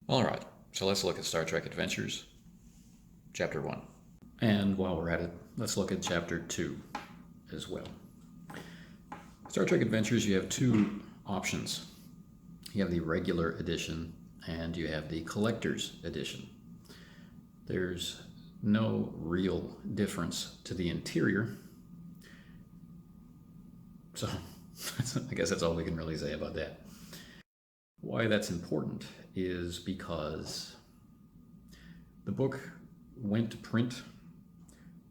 All right, so let's look at Star Trek Adventures, Chapter 1. And while we're at it, let's look at Chapter 2 as well. Star Trek Adventures, you have two options. You have the regular edition and you have the collector's edition. There's no real difference to the interior. So I guess that's all we can really say about that. Why that's important is because the book went to print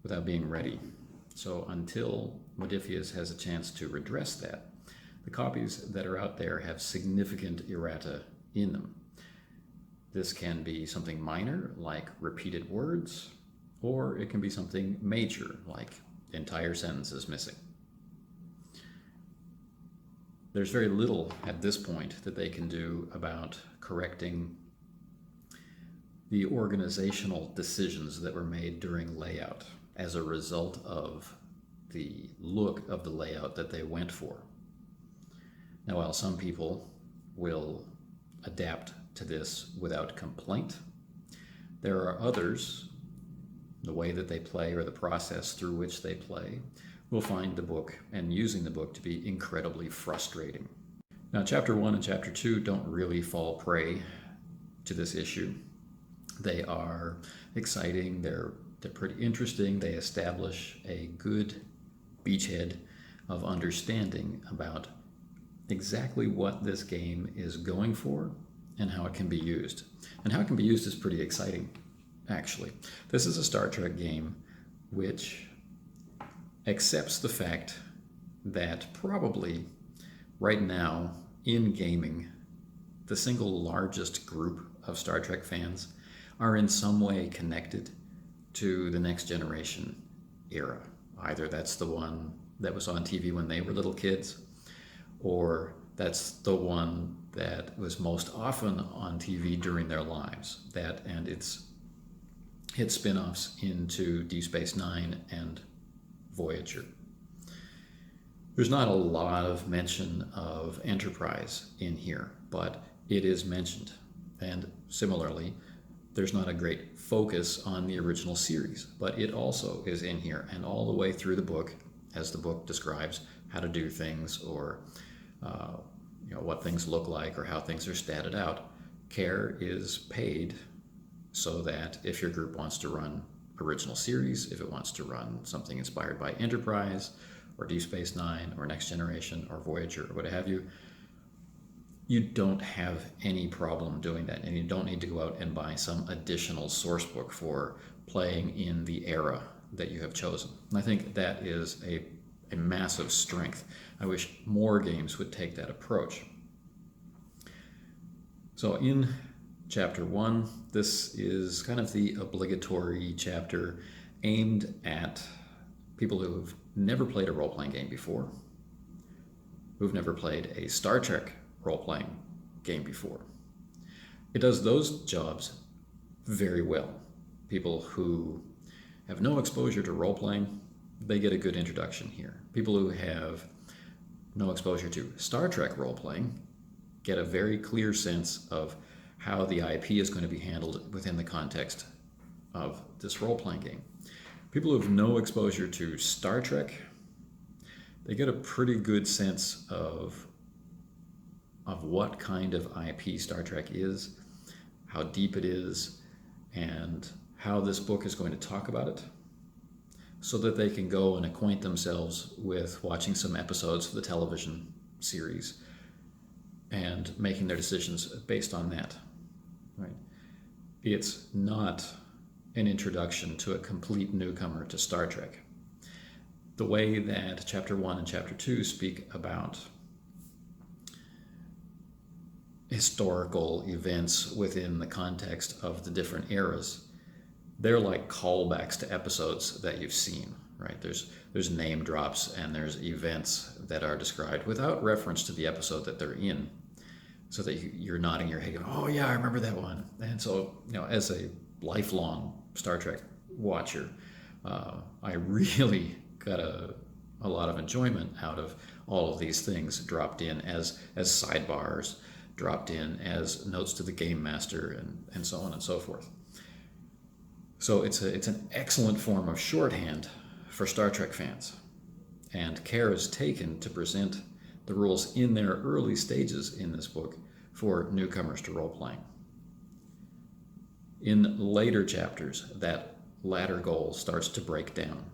without being ready. So until Modiphius has a chance to redress that, the copies that are out there have significant errata in them. This can be something minor, like repeated words, or it can be something major, like entire sentences missing. There's very little at this point that they can do about correcting the organizational decisions that were made during layout as a result of the look of the layout that they went for. Now, while some people will adapt to this without complaint, there are others, the way that they play or the process through which they play, will find the book and using the book to be incredibly frustrating. Now, Chapter 1 and Chapter 2 don't really fall prey to this issue. They are exciting, they're pretty interesting, they establish a good beachhead of understanding about exactly what this game is going for and how it can be used. And how it can be used is pretty exciting, actually. This is a Star Trek game which accepts the fact that probably right now in gaming, the single largest group of Star Trek fans are in some way connected to the Next Generation era. Either that's the one that was on TV when they were little kids, or that's the one that was most often on TV during their lives. That and its hit spin-offs into Deep Space Nine and Voyager. There's not a lot of mention of Enterprise in here, but it is mentioned. And similarly, there's not a great focus on the original series, but it also is in here. And all the way through the book, as the book describes how to do things or what things look like or how things are statted out, care is paid so that if your group wants to run original series, if it wants to run something inspired by Enterprise or Deep Space Nine or Next Generation or Voyager or what have you, you don't have any problem doing that, and you don't need to go out and buy some additional source book for playing in the era that you have chosen. And I think that is a massive strength. I wish more games would take that approach. So in Chapter 1, this is kind of the obligatory chapter aimed at people who've never played a role-playing game before, who've never played a Star Trek role-playing game before. It does those jobs very well. People who have no exposure to role-playing, they get a good introduction here. People who have no exposure to Star Trek role-playing get a very clear sense of how the IP is going to be handled within the context of this role-playing game. People who have no exposure to Star Trek, they get a pretty good sense of what kind of IP Star Trek is, how deep it is, and how this book is going to talk about it, so that they can go and acquaint themselves with watching some episodes of the television series and making their decisions based on that. Right? It's not an introduction to a complete newcomer to Star Trek. The way that Chapter 1 and Chapter 2 speak about historical events within the context of the different eras, they're like callbacks to episodes that you've seen, right? There's name drops and there's events that are described without reference to the episode that they're in, so that you're nodding your head going, oh yeah, I remember that one. And so, as a lifelong Star Trek watcher, I really got a lot of enjoyment out of all of these things dropped in as sidebars dropped in as notes to the game master and so on and so forth. So it's an excellent form of shorthand for Star Trek fans. And care is taken to present the rules in their early stages in this book for newcomers to role-playing. In later chapters, that latter goal starts to break down,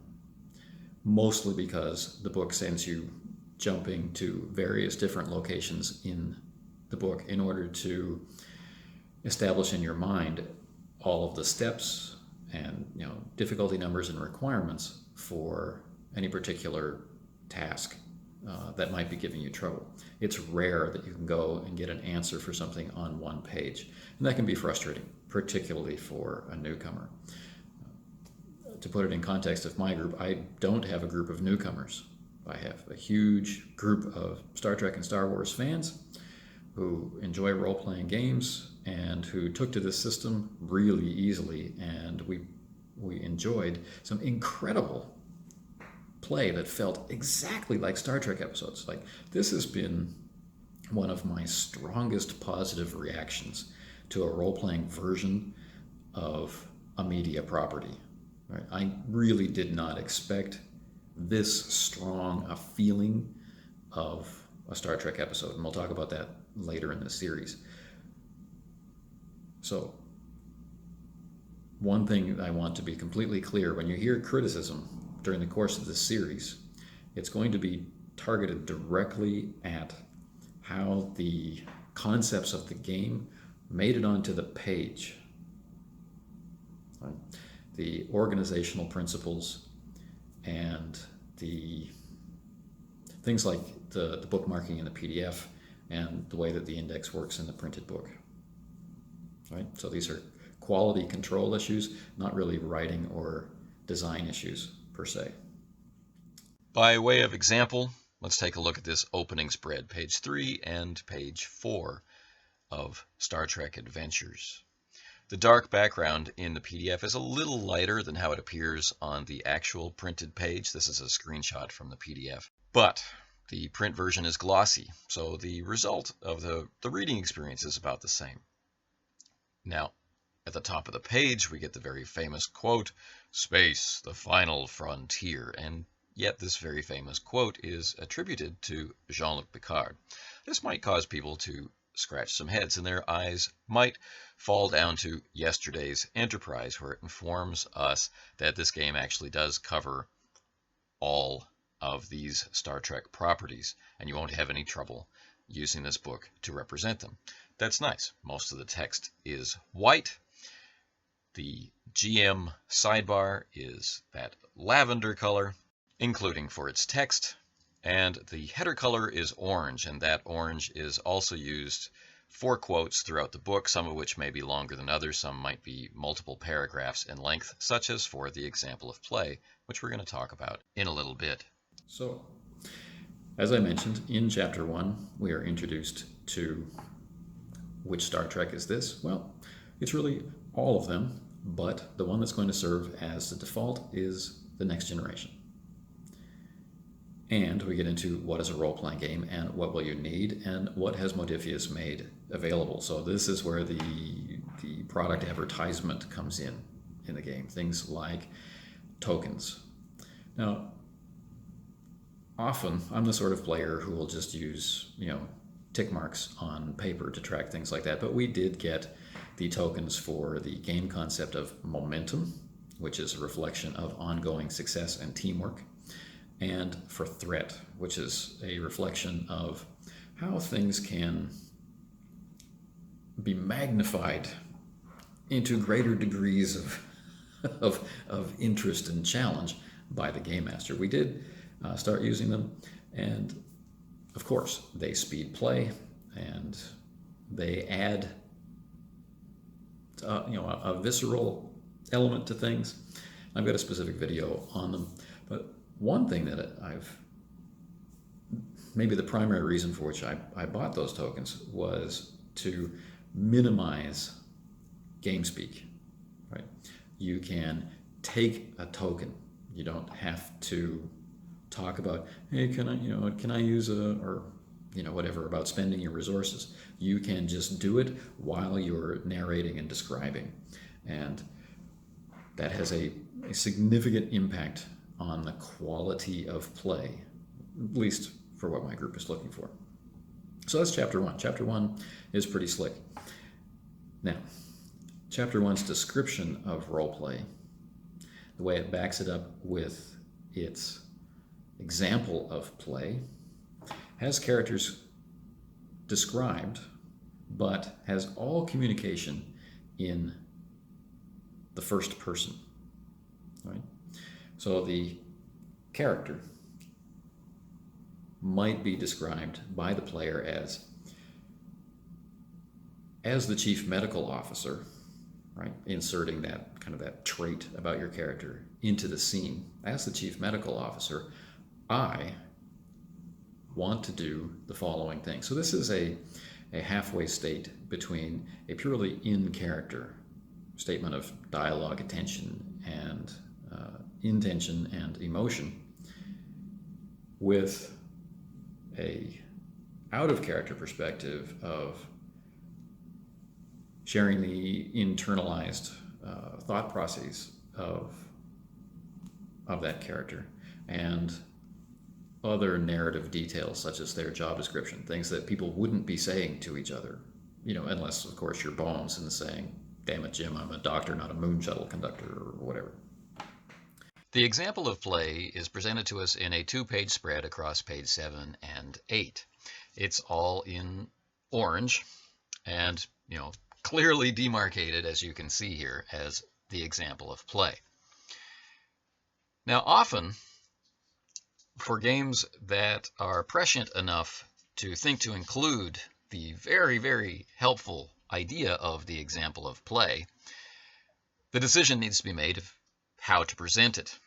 mostly because the book sends you jumping to various different locations in the book in order to establish in your mind all of the steps and difficulty numbers and requirements for any particular task that might be giving you trouble. It's rare that you can go and get an answer for something on one page, and that can be frustrating, particularly for a newcomer. To put it in context of my group, I don't have a group of newcomers. I have a huge group of Star Trek and Star Wars fans who enjoy role-playing games and who took to this system really easily, and we enjoyed some incredible play that felt exactly like Star Trek episodes. Like, this has been one of my strongest positive reactions to a role-playing version of a media property. Right? I really did not expect this strong a feeling of a Star Trek episode, and we'll talk about that later in the series. So, one thing I want to be completely clear: when you hear criticism during the course of this series, it's going to be targeted directly at how the concepts of the game made it onto the page. Right? The organizational principles and the things like the bookmarking in the PDF and the way that the index works in the printed book. Right? So these are quality control issues, not really writing or design issues per se. By way of example, let's take a look at this opening spread, page 3 and page 4 of Star Trek Adventures. The dark background in the PDF is a little lighter than how it appears on the actual printed page. This is a screenshot from the PDF. But the print version is glossy, so the result of the reading experience is about the same. Now, at the top of the page, we get the very famous quote, "Space, the final frontier," and yet this very famous quote is attributed to Jean-Luc Picard. This might cause people to scratch some heads, and their eyes might fall down to yesterday's Enterprise, where it informs us that this game actually does cover all of these Star Trek properties, and you won't have any trouble using this book to represent them. That's nice. Most of the text is white. The GM sidebar is that lavender color, including for its text, and the header color is orange, and that orange is also used for quotes throughout the book, some of which may be longer than others. Some might be multiple paragraphs in length, such as for the example of play, which we're going to talk about in a little bit. So, as I mentioned, in Chapter 1, we are introduced to which Star Trek is this? Well, it's really all of them, but the one that's going to serve as the default is the Next Generation. And we get into what is a role-playing game and what will you need and what has Modiphius made available. So this is where the product advertisement comes in the game. Things like tokens. Now, often I'm the sort of player who will just use, tick marks on paper to track things like that. But we did get the tokens for the game concept of momentum, which is a reflection of ongoing success and teamwork, and for threat, which is a reflection of how things can be magnified into greater degrees of interest and challenge by the game master. We did start using them, and of course they speed play and they add a visceral element to things. I've got a specific video on them, but one thing that maybe the primary reason for which I bought those tokens was to minimize game speak, right? You can take a token. You don't have to talk about, hey, can I use whatever about spending your resources. You can just do it while you're narrating and describing. And that has a significant impact on the quality of play, at least for what my group is looking for. So that's chapter 1. Chapter 1 is pretty slick. Now, chapter 1's description of roleplay, the way it backs it up with its example of play, has characters described, but has all communication in the first person, right? So the character might be described by the player as the chief medical officer, right? Inserting that kind of that trait about your character into the scene. As the chief medical officer, I want to do the following thing. So this is a halfway state between a purely in-character statement of dialogue, attention, and intention and emotion, with a out-of-character perspective of sharing the internalized thought processes of that character and other narrative details such as their job description, things that people wouldn't be saying to each other, unless of course you're Bones and saying, "Damn it, Jim, I'm a doctor, not a moon shuttle conductor," or whatever. The example of play is presented to us in a 2-page spread across page 7 and 8. It's all in orange and, clearly demarcated, as you can see here, as the example of play. Now, often, for games that are prescient enough to think to include the very, very helpful idea of the example of play, the decision needs to be made of how to present it,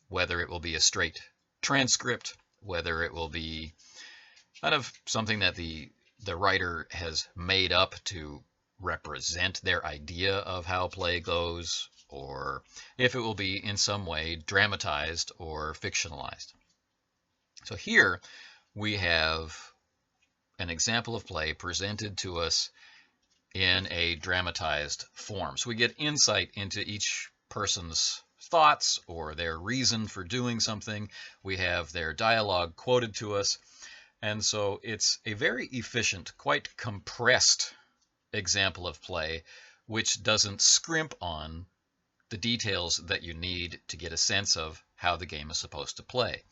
whether it will be a straight transcript, whether it will be kind of something that the writer has made up to represent their idea of how play goes, or if it will be in some way dramatized or fictionalized. So here we have an example of play presented to us in a dramatized form. So we get insight into each person's thoughts or their reason for doing something. We have their dialogue quoted to us. And so it's a very efficient, quite compressed example of play, which doesn't scrimp on the details that you need to get a sense of how the game is supposed to play.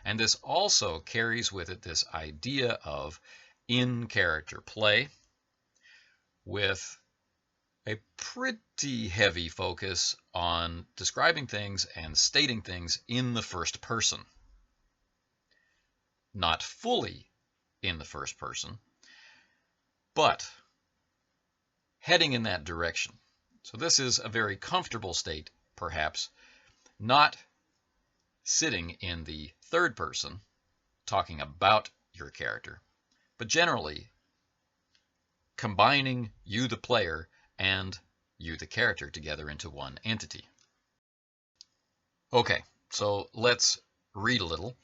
And this also carries with it this idea of in-character play with a pretty heavy focus on describing things and stating things in the first person. Not fully in the first person, but heading in that direction. So this is a very comfortable state, perhaps, not sitting in the third person, talking about your character, but generally combining you, the player, and you, the character, together into one entity. Okay, so let's read a little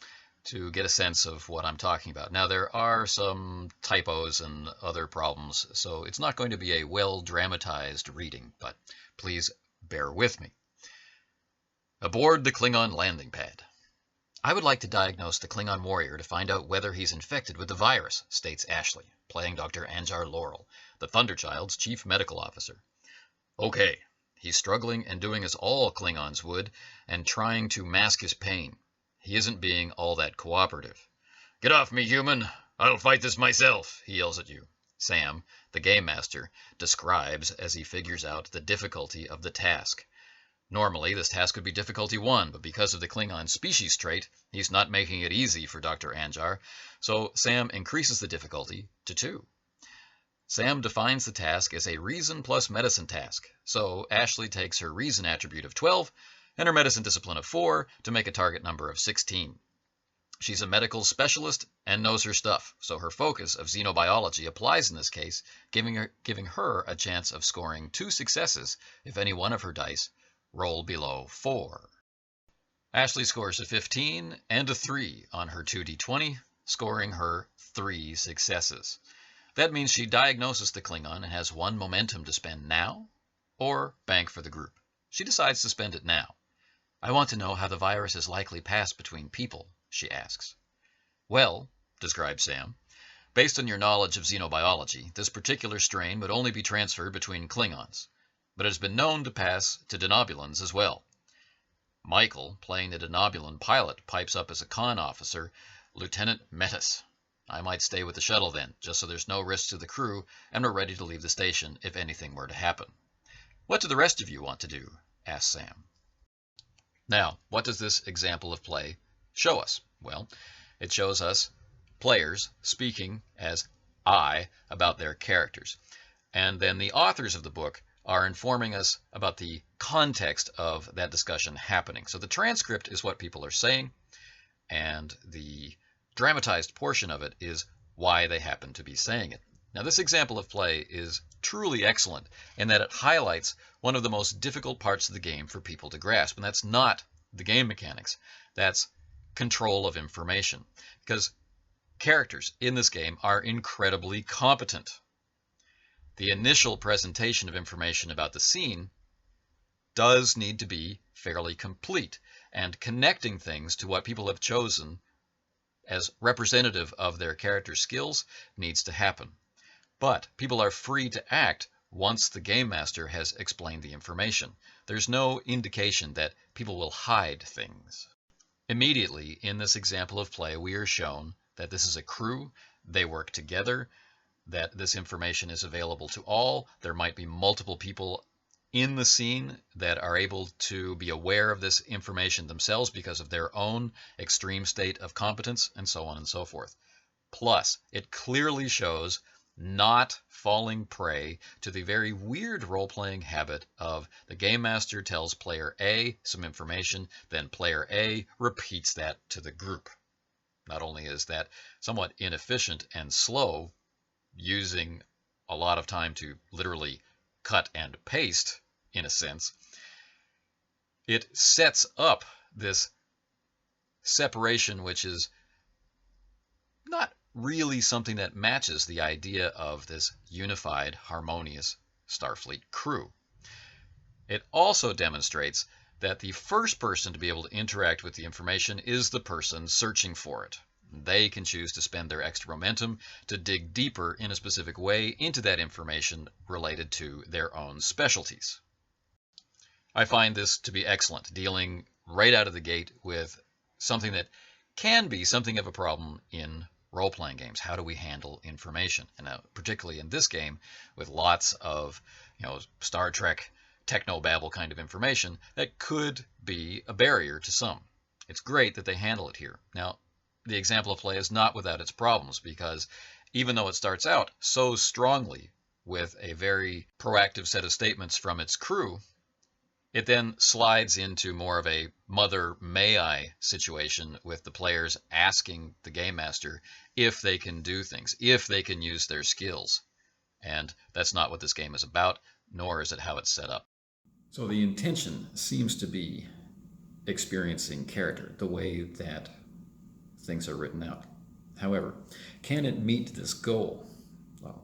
to get a sense of what I'm talking about. Now, there are some typos and other problems, so it's not going to be a well-dramatized reading, but please bear with me. Aboard the Klingon landing pad. I would like to diagnose the Klingon warrior to find out whether he's infected with the virus, states Ashley, playing Dr. Anjar Laurel, the Thunderchild's chief medical officer. Okay, he's struggling and doing as all Klingons would, and trying to mask his pain. He isn't being all that cooperative. Get off me, human! I'll fight this myself, he yells at you. Sam, the game master, describes as he figures out the difficulty of the task. Normally, this task would be difficulty 1, but because of the Klingon species trait, he's not making it easy for Dr. Anjar, so Sam increases the difficulty to 2. Sam defines the task as a reason plus medicine task, so Ashley takes her reason attribute of 12 and her medicine discipline of 4 to make a target number of 16. She's a medical specialist and knows her stuff, so her focus of xenobiology applies in this case, giving her a chance of scoring 2 successes if any one of her dice roll below 4. Ashley scores a 15 and a 3 on her 2d20, scoring her 3 successes. That means she diagnoses the Klingon and has 1 momentum to spend now, or bank for the group. She decides to spend it now. I want to know how the virus is likely passed between people, she asks. Well, describes Sam, based on your knowledge of xenobiology, this particular strain would only be transferred between Klingons, but it has been known to pass to denobulans as well. Michael, playing the denobulan pilot, pipes up as a con officer, Lieutenant Metis. I might stay with the shuttle then, just so there's no risk to the crew, and we're ready to leave the station if anything were to happen. What do the rest of you want to do? Asks Sam. Now, what does this example of play show us? Well, it shows us players speaking as I about their characters. And then the authors of the book are informing us about the context of that discussion happening. So the transcript is what people are saying, and the dramatized portion of it is why they happen to be saying it. Now, this example of play is truly excellent in that it highlights one of the most difficult parts of the game for people to grasp, and that's not the game mechanics. That's control of information, because characters in this game are incredibly competent. The initial presentation of information about the scene does need to be fairly complete, and connecting things to what people have chosen as representative of their character skills needs to happen. But people are free to act once the game master has explained the information. There's no indication that people will hide things. Immediately in this example of play, we are shown that this is a crew, they work together, that this information is available to all. There might be multiple people in the scene that are able to be aware of this information themselves because of their own extreme state of competence, and so on and so forth. Plus, it clearly shows not falling prey to the very weird role-playing habit of the game master tells player A some information, then player A repeats that to the group. Not only is that somewhat inefficient and slow, using a lot of time to literally cut and paste, in a sense, it sets up this separation which is not really something that matches the idea of this unified, harmonious Starfleet crew. It also demonstrates that the first person to be able to interact with the information is the person searching for it. They can choose to spend their extra momentum to dig deeper in a specific way into that information related to their own specialties. I find this to be excellent, dealing right out of the gate with something that can be something of a problem in role-playing games. How do we handle information? And particularly in this game, with lots of Star Trek technobabble kind of information, that could be a barrier to some. It's great that they handle it here. Now, the example of play is not without its problems, because even though it starts out so strongly with a very proactive set of statements from its crew, it then slides into more of a mother may I situation with the players asking the game master if they can do things, if they can use their skills. And that's not what this game is about, nor is it how it's set up. So the intention seems to be experiencing character, the way that things are written out. However, can it meet this goal? Well,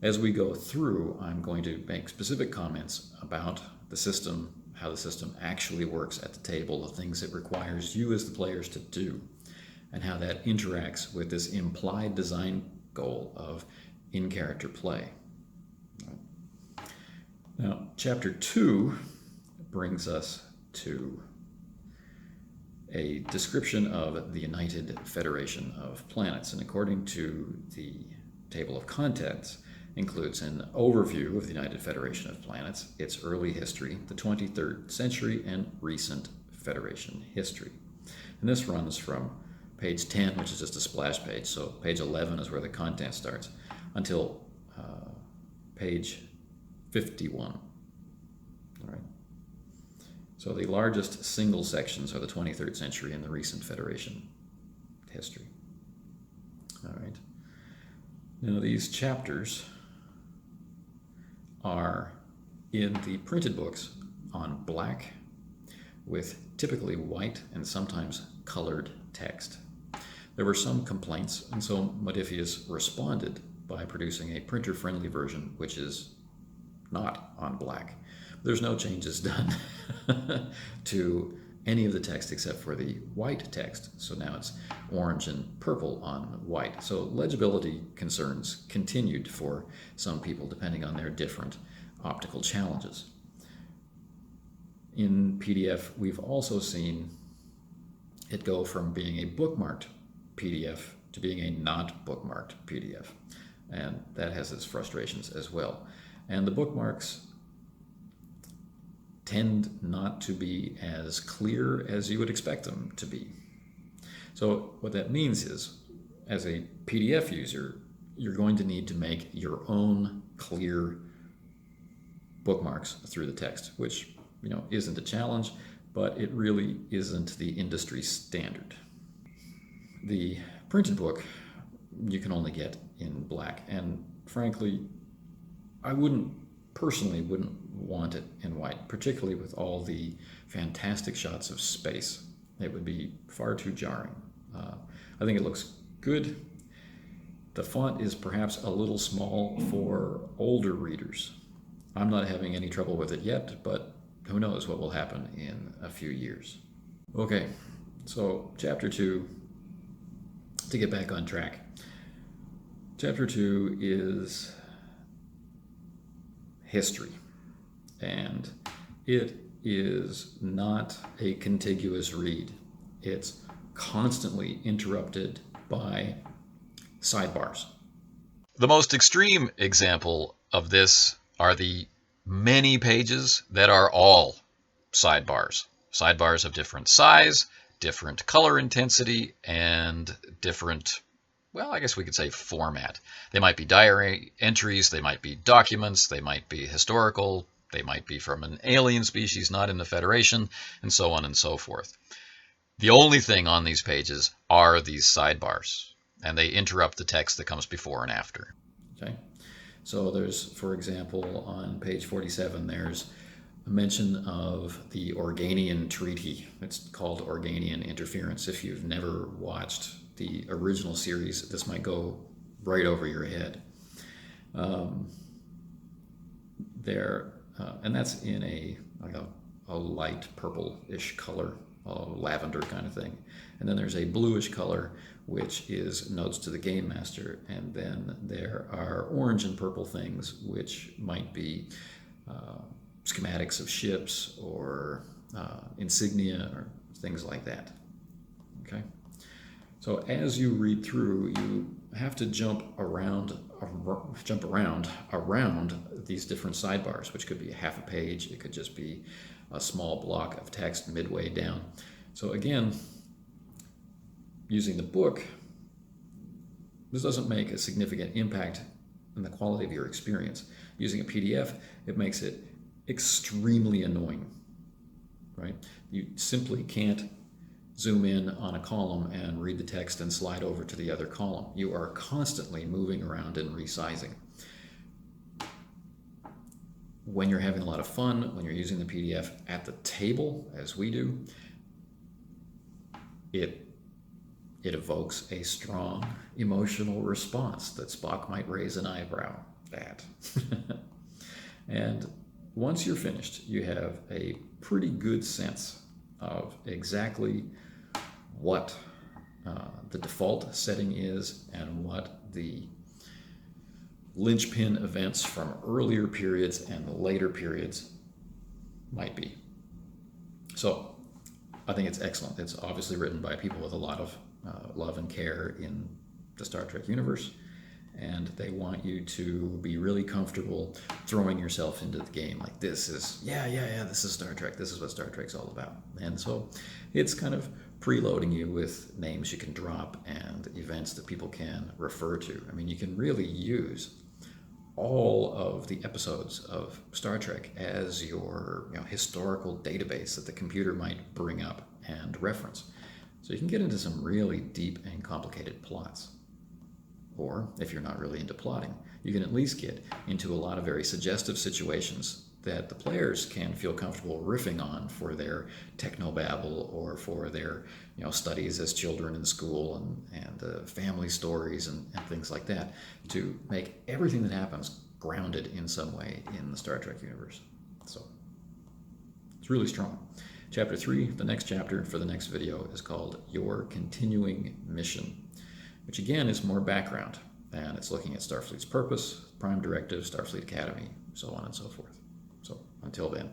as we go through, I'm going to make specific comments about the system, how the system actually works at the table, the things it requires you as the players to do, and how that interacts with this implied design goal of in-character play. Now, Chapter 2 brings us to a description of the United Federation of Planets, and according to the table of contents, includes an overview of the United Federation of Planets, its early history, the 23rd century, and recent Federation history. And this runs from page 10, which is just a splash page, so page 11 is where the content starts, until page 51. All right. So the largest single sections are the 23rd century and the recent Federation history. All right. Now these chapters are in the printed books on black with typically white and sometimes colored text. There were some complaints, and so Modiphius responded by producing a printer-friendly version, which is not on black. There's no changes done to any of the text except for the white text. So now it's orange and purple on white. So legibility concerns continued for some people depending on their different optical challenges. In PDF, we've also seen it go from being a bookmarked PDF to being a not bookmarked PDF. And that has its frustrations as well. And the bookmarks tend not to be as clear as you would expect them to be. So what that means is, as a PDF user, you're going to need to make your own clear bookmarks through the text, which isn't a challenge, but it really isn't the industry standard. The printed book you can only get in black, and frankly, I personally wouldn't want it in white, particularly with all the fantastic shots of space. It would be far too jarring. I think it looks good. The font is perhaps a little small for older readers. I'm not having any trouble with it yet, but who knows what will happen in a few years. Okay, so Chapter 2, to get back on track. Chapter 2 is history, and it is not a contiguous read. It's constantly interrupted by sidebars. The most extreme example of this are the many pages that are all sidebars. Sidebars of different size, different color intensity, and different, well, I guess we could say format. They might be diary entries, they might be documents, they might be historical, they might be from an alien species not in the Federation, and so on and so forth. The only thing on these pages are these sidebars, and they interrupt the text that comes before and after. Okay, so there's, for example, on page 47, there's a mention of the Organian Treaty. It's called Organian Interference. If you've never watched the original series, this might go right over your head. And that's in a light purple-ish color, lavender kind of thing. And then there's a bluish color, which is notes to the game master. And then there are orange and purple things, which might be schematics of ships or insignia or things like that. Okay. So as you read through, you have to jump around these different sidebars, which could be half a page. It could just be a small block of text midway down. So again, using the book, this doesn't make a significant impact on the quality of your experience. Using a PDF, it makes it extremely annoying, right? You simply can't zoom in on a column and read the text and slide over to the other column. You are constantly moving around and resizing. When you're having a lot of fun, when you're using the PDF at the table, as we do, it evokes a strong emotional response that Spock might raise an eyebrow at. And once you're finished, you have a pretty good sense of exactly what the default setting is and what the linchpin events from earlier periods and later periods might be. So I think it's excellent. It's obviously written by people with a lot of love and care in the Star Trek universe, and they want you to be really comfortable throwing yourself into the game. Like, this is, this is Star Trek. This is what Star Trek's all about. And so it's kind of preloading you with names you can drop and events that people can refer to. I mean, you can really use all of the episodes of Star Trek as your historical database that the computer might bring up and reference. So you can get into some really deep and complicated plots. Or, if you're not really into plotting, you can at least get into a lot of very suggestive situations that the players can feel comfortable riffing on for their technobabble or for their studies as children in school and family stories and things like that, to make everything that happens grounded in some way in the Star Trek universe. So it's really strong. Chapter 3, the next chapter for the next video, is called Your Continuing Mission, which again is more background, and it's looking at Starfleet's purpose, Prime Directive, Starfleet Academy, so on and so forth. So until then.